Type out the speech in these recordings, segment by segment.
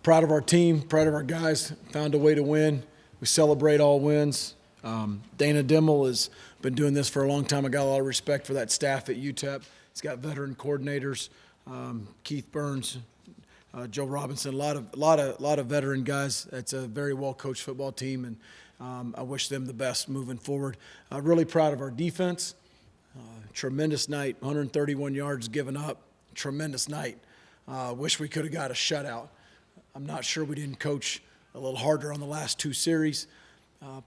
Proud of our team, proud of our guys. Found a way to win. We celebrate all wins. Dana Dimmel has been doing this for a long time. I got a lot of respect for that staff at UTEP. He's got veteran coordinators, Keith Burns, Joe Robinson, a lot of veteran guys. It's a very well coached football team, and I wish them the best moving forward. Really proud of our defense. Tremendous night, 131 yards given up. Tremendous night. Wish we could have got a shutout. I'm not sure we didn't coach a little harder on the last two series.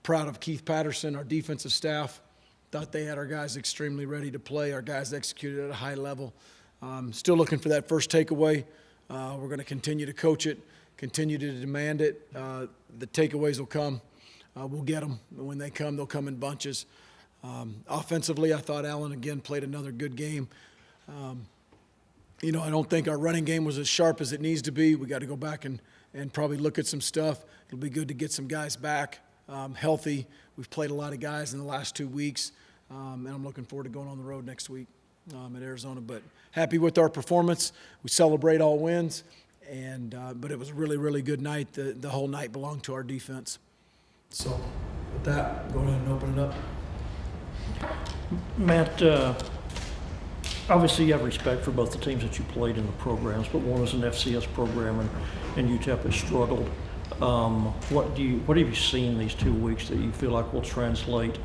Proud of Keith Patterson, our defensive staff. Thought they had our guys extremely ready to play. Our guys executed at a high level. Still looking for that first takeaway. We're going to continue to coach it, continue to demand it. The takeaways will come. We'll get them. And when they come, they'll come in bunches. Offensively, I thought Allen again played another good game. I don't think our running game was as sharp as it needs to be. We got to go back and probably look at some stuff. It'll be good to get some guys back healthy. We've played a lot of guys in the last 2 weeks, and I'm looking forward to going on the road next week at Arizona. But happy with our performance. We celebrate all wins, but it was a really, really good night. The whole night belonged to our defense. So with that, go ahead and open it up. Matt, obviously you have respect for both the teams that you played in the programs, but one is an FCS program and UTEP has struggled. What have you seen these 2 weeks that you feel like will translate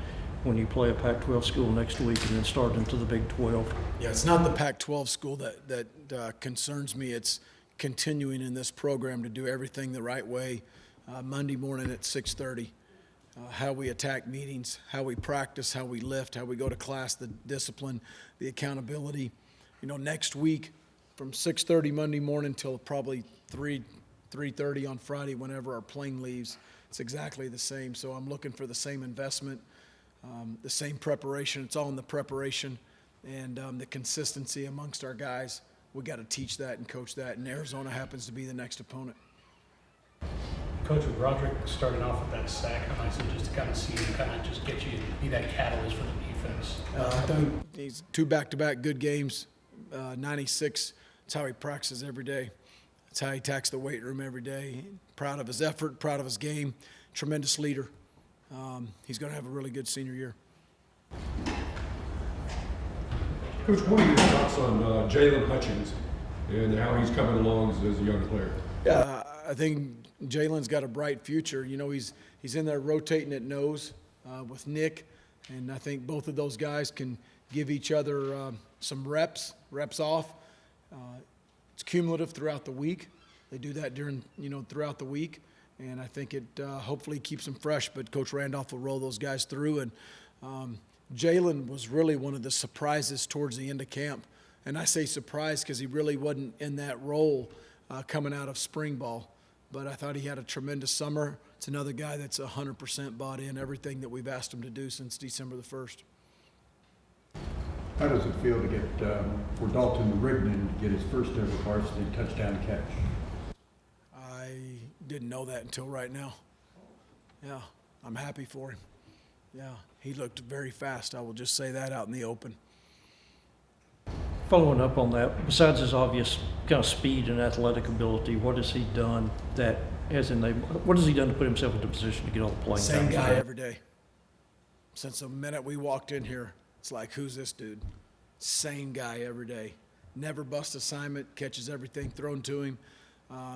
when you play a Pac-12 school next week and then start into the Big 12? Yeah, it's not the Pac-12 school that concerns me. It's continuing in this program to do everything the right way. Monday morning at 6:30. How we attack meetings, how we practice, how we lift, how we go to class, the discipline, the accountability. Next week from 6:30 Monday morning till probably 3:30 on Friday, whenever our plane leaves, it's exactly the same. So I'm looking for the same investment, the same preparation. It's all in the preparation and the consistency amongst our guys. We got to teach that and coach that, and Arizona happens to be the next opponent. Coach, with Roderick starting off with that sack, how nice it just to kind of see him kind of just get you, be that catalyst for the defense. I think he's 2 back-to-back good games, 96. That's how he practices every day. That's how he attacks the weight room every day. Proud of his effort, proud of his game. Tremendous leader. He's going to have a really good senior year. Coach, what are your thoughts on Jalen Hutchins and how he's coming along as a young player? Yeah, I think Jalen's got a bright future. He's in there rotating at nose with Nick, and I think both of those guys can give each other some reps off. It's cumulative throughout the week. They do that throughout the week, and I think it hopefully keeps them fresh. But Coach Randolph will roll those guys through, and Jalen was really one of the surprises towards the end of camp. And I say surprise because he really wasn't in that role coming out of spring ball. But I thought he had a tremendous summer. It's another guy that's 100% bought in everything that we've asked him to do since December the 1st. How does it feel to get for Dalton Rigdon to get his first ever varsity touchdown catch? I didn't know that until right now. Yeah, I'm happy for him. Yeah, he looked very fast. I will just say that out in the open. Following up on that, besides his obvious kind of speed and athletic ability, what has he done to put himself into a position to get all the playing time? Same guy every day. Since the minute we walked in here, it's like, who's this dude? Same guy every day. Never bust assignment, catches everything thrown to him.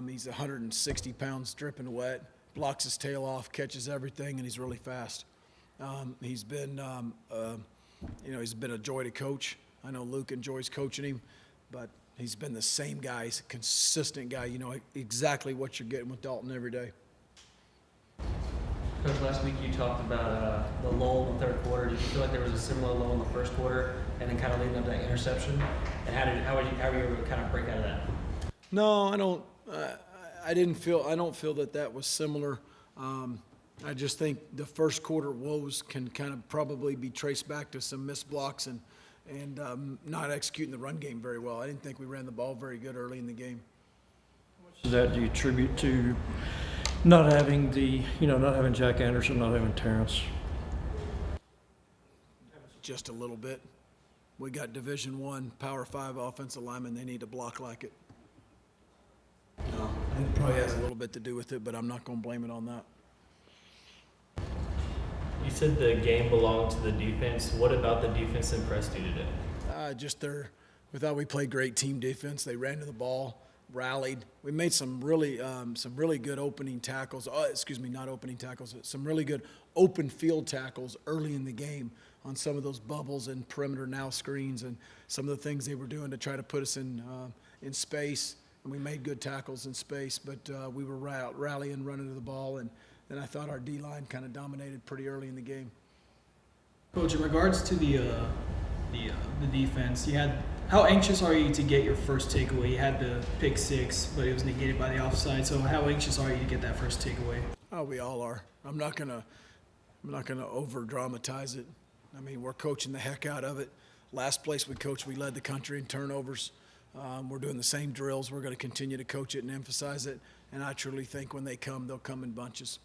He's 160 pounds dripping wet, blocks his tail off, catches everything, and he's really fast. He's been a joy to coach. I know Luke enjoys coaching him, but he's been the same guy. He's a consistent guy. You know exactly what you're getting with Dalton every day. Coach, last week you talked about the lull in the third quarter. Did you feel like there was a similar lull in the first quarter and then kind of leading up to that interception? And how were you able to kind of break out of that? No, I don't. I don't feel that was similar. I just think the first quarter woes can kind of probably be traced back to some missed blocks and not executing the run game very well. I didn't think we ran the ball very good early in the game. How much of that do you attribute to not having Jack Anderson, not having Terrence? Just a little bit. We got Division I, Power 5 offensive linemen. They need to block like it. No, it probably has a little bit to do with it, but I'm not going to blame it on that. You said the game belonged to the defense. What about the defense impressed you today? We thought we played great team defense. They ran to the ball, rallied. We made some really good opening tackles. Not opening tackles. Some really good open field tackles early in the game on some of those bubbles and perimeter now screens and some of the things they were doing to try to put us in space. And we made good tackles in space, but we were rallying, running to the ball, and then I thought our D-line kind of dominated pretty early in the game. Coach, in regards to the defense, how anxious are you to get your first takeaway? You had the pick six, but it was negated by the offside. So how anxious are you to get that first takeaway? Oh, we all are. I'm not gonna over dramatize it. I mean, we're coaching the heck out of it. Last place we coached, we led the country in turnovers. We're doing the same drills. We're going to continue to coach it and emphasize it. And I truly think when they come, they'll come in bunches.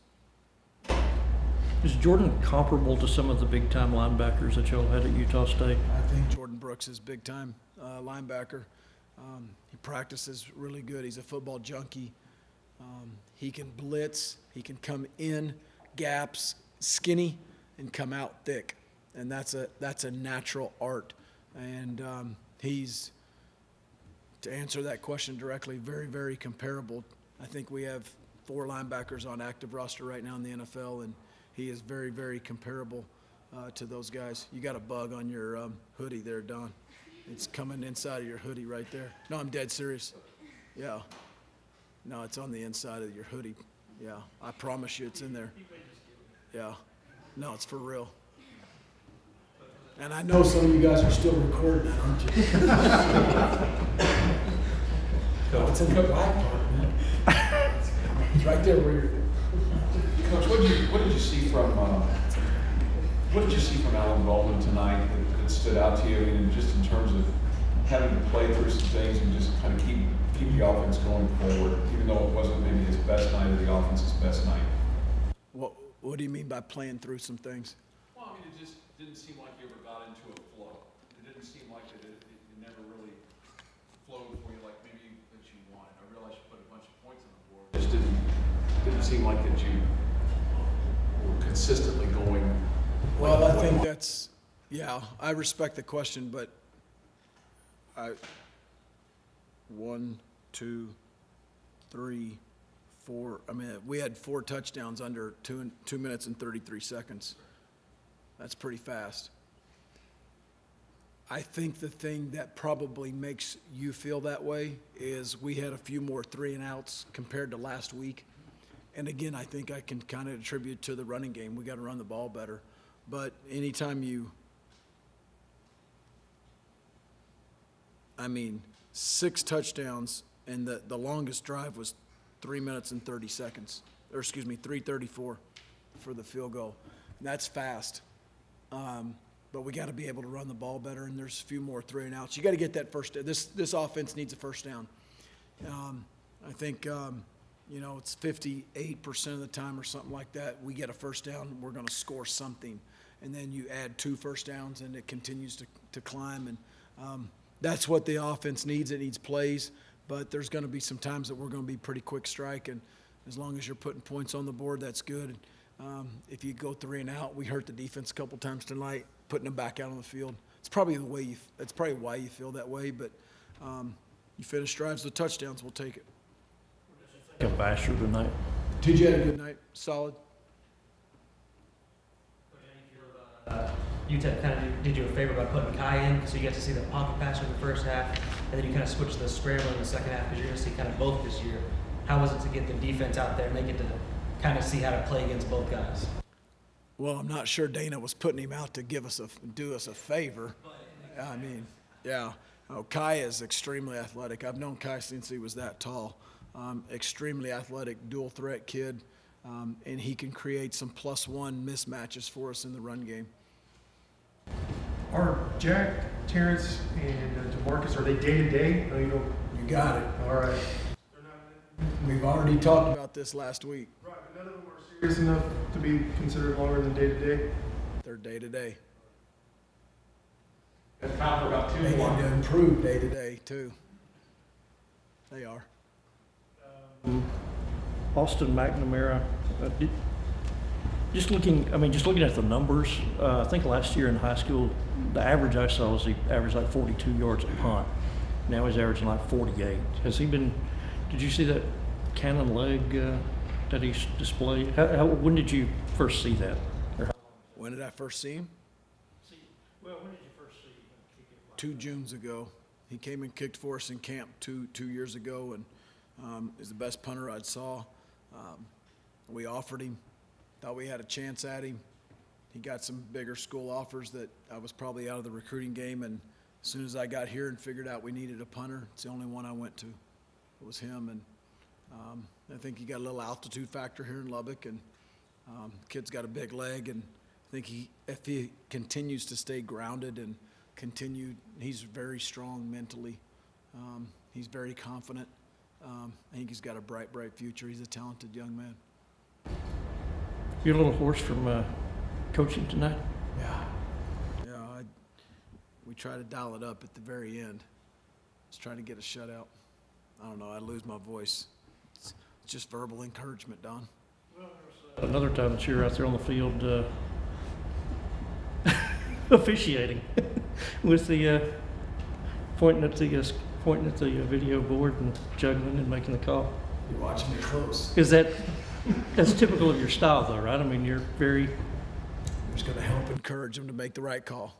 Is Jordan comparable to some of the big-time linebackers that y'all had at Utah State? I think Jordan Brooks is big-time linebacker. He practices really good. He's a football junkie. He can blitz. He can come in gaps, skinny, and come out thick. And that's a natural art. And he's, to answer that question directly, very, very comparable. I think we have 4 linebackers on active roster right now in the NFL, and he is very, very comparable to those guys. You got a bug on your hoodie there, Don. It's coming inside of your hoodie right there. No, I'm dead serious. Yeah. No, it's on the inside of your hoodie. Yeah, I promise you it's in there. Yeah. No, it's for real. And I know some of you guys are still recording that, aren't you? No, it's in the black part, man. It's right there where you're. Coach, what did you see from Alan Baldwin tonight that stood out to you? I mean, just in terms of having to play through some things and just kind of keep the offense going forward, even though it wasn't maybe his best night or the offense's best night. What do you mean by playing through some things? Well, I mean, it just didn't seem like you ever got into a flow. It didn't seem like it never really flowed for you like maybe that you wanted. I realize you put a bunch of points on the board. It just didn't seem like that you were consistently going. Well, I think that's, yeah, I respect the question, but 1, 2, 3, 4. I mean, we had 4 touchdowns under 2 minutes and 33 seconds. That's pretty fast. I think the thing that probably makes you feel that way is we had a few more 3-and-outs compared to last week. And again, I think I can kind of attribute to the running game. We got to run the ball better. But anytime 6 touchdowns, and the longest drive was 3 minutes and 30 seconds. 3:34 for the field goal. And that's fast. But we got to be able to run the ball better, and there's a few more 3-and-outs. You got to get that first. This offense needs a first down. I think it's 58% of the time or something like that. We get a first down, we're going to score something, and then you add 2 first downs, and it continues to climb. And that's what the offense needs. It needs plays, but there's going to be some times that we're going to be pretty quick strike, and as long as you're putting points on the board, that's good. If you go 3-and-out, we hurt the defense a couple times tonight, putting them back out on the field. It's probably that's probably why you feel that way, but you finish drives with touchdowns, we'll take it. Got Basher tonight. TJ had a good night, solid. UTEP kind of did you a favor by putting Kai in, so you got to see the pocket passer in the first half, and then you kind of switched to the scramble in the second half because you're going to see kind of both this year. How was it to get the defense out there and they get to kind of see how to play against both guys? Well, I'm not sure Dana was putting him out to do us a favor. I mean, yeah. Oh, Kai is extremely athletic. I've known Kai since he was that tall. Extremely athletic, dual threat kid, and he can create some +1 mismatches for us in the run game. Are Jack, Terrence, and DeMarcus, are they day-to-day? No, you don't. You got it. All right. We've already talked about this last week. Right, but none of them are serious enough to be considered longer than day-to-day? They're day-to-day. That's kind of about 2 They need more. to improve day-to-day, too. They are. Austin McNamara, just looking at the numbers, I think last year in high school, the average I saw was he averaged like 42 yards a punt. Now he's averaging like 48. Has he been, did you see that cannon leg that he's displayed? When did you first see that? When did I first see him? When did you first see him kick it? 2 Junes ago. He came and kicked for us in camp two years ago, and is the best punter I saw. We offered him, thought we had a chance at him. He got some bigger school offers that I was probably out of the recruiting game, and as soon as I got here and figured out we needed a punter, it's the only one I went to. It was him, and I think he got a little altitude factor here in Lubbock, and the kid's got a big leg, and I think if he continues to stay grounded and he's very strong mentally. He's very confident. I think he's got a bright future. He's a talented young man. You're a little hoarse from coaching tonight? Yeah, we try to dial it up at the very end. I was trying to get a shutout. I don't know, I lose my voice. It's just verbal encouragement, Don. Another time that you're out there on the field officiating with the pointing at the video board and juggling and making the call. You're watching me close. That's typical of your style, though, right? I mean, you're very. I'm just going to help encourage him to make the right call.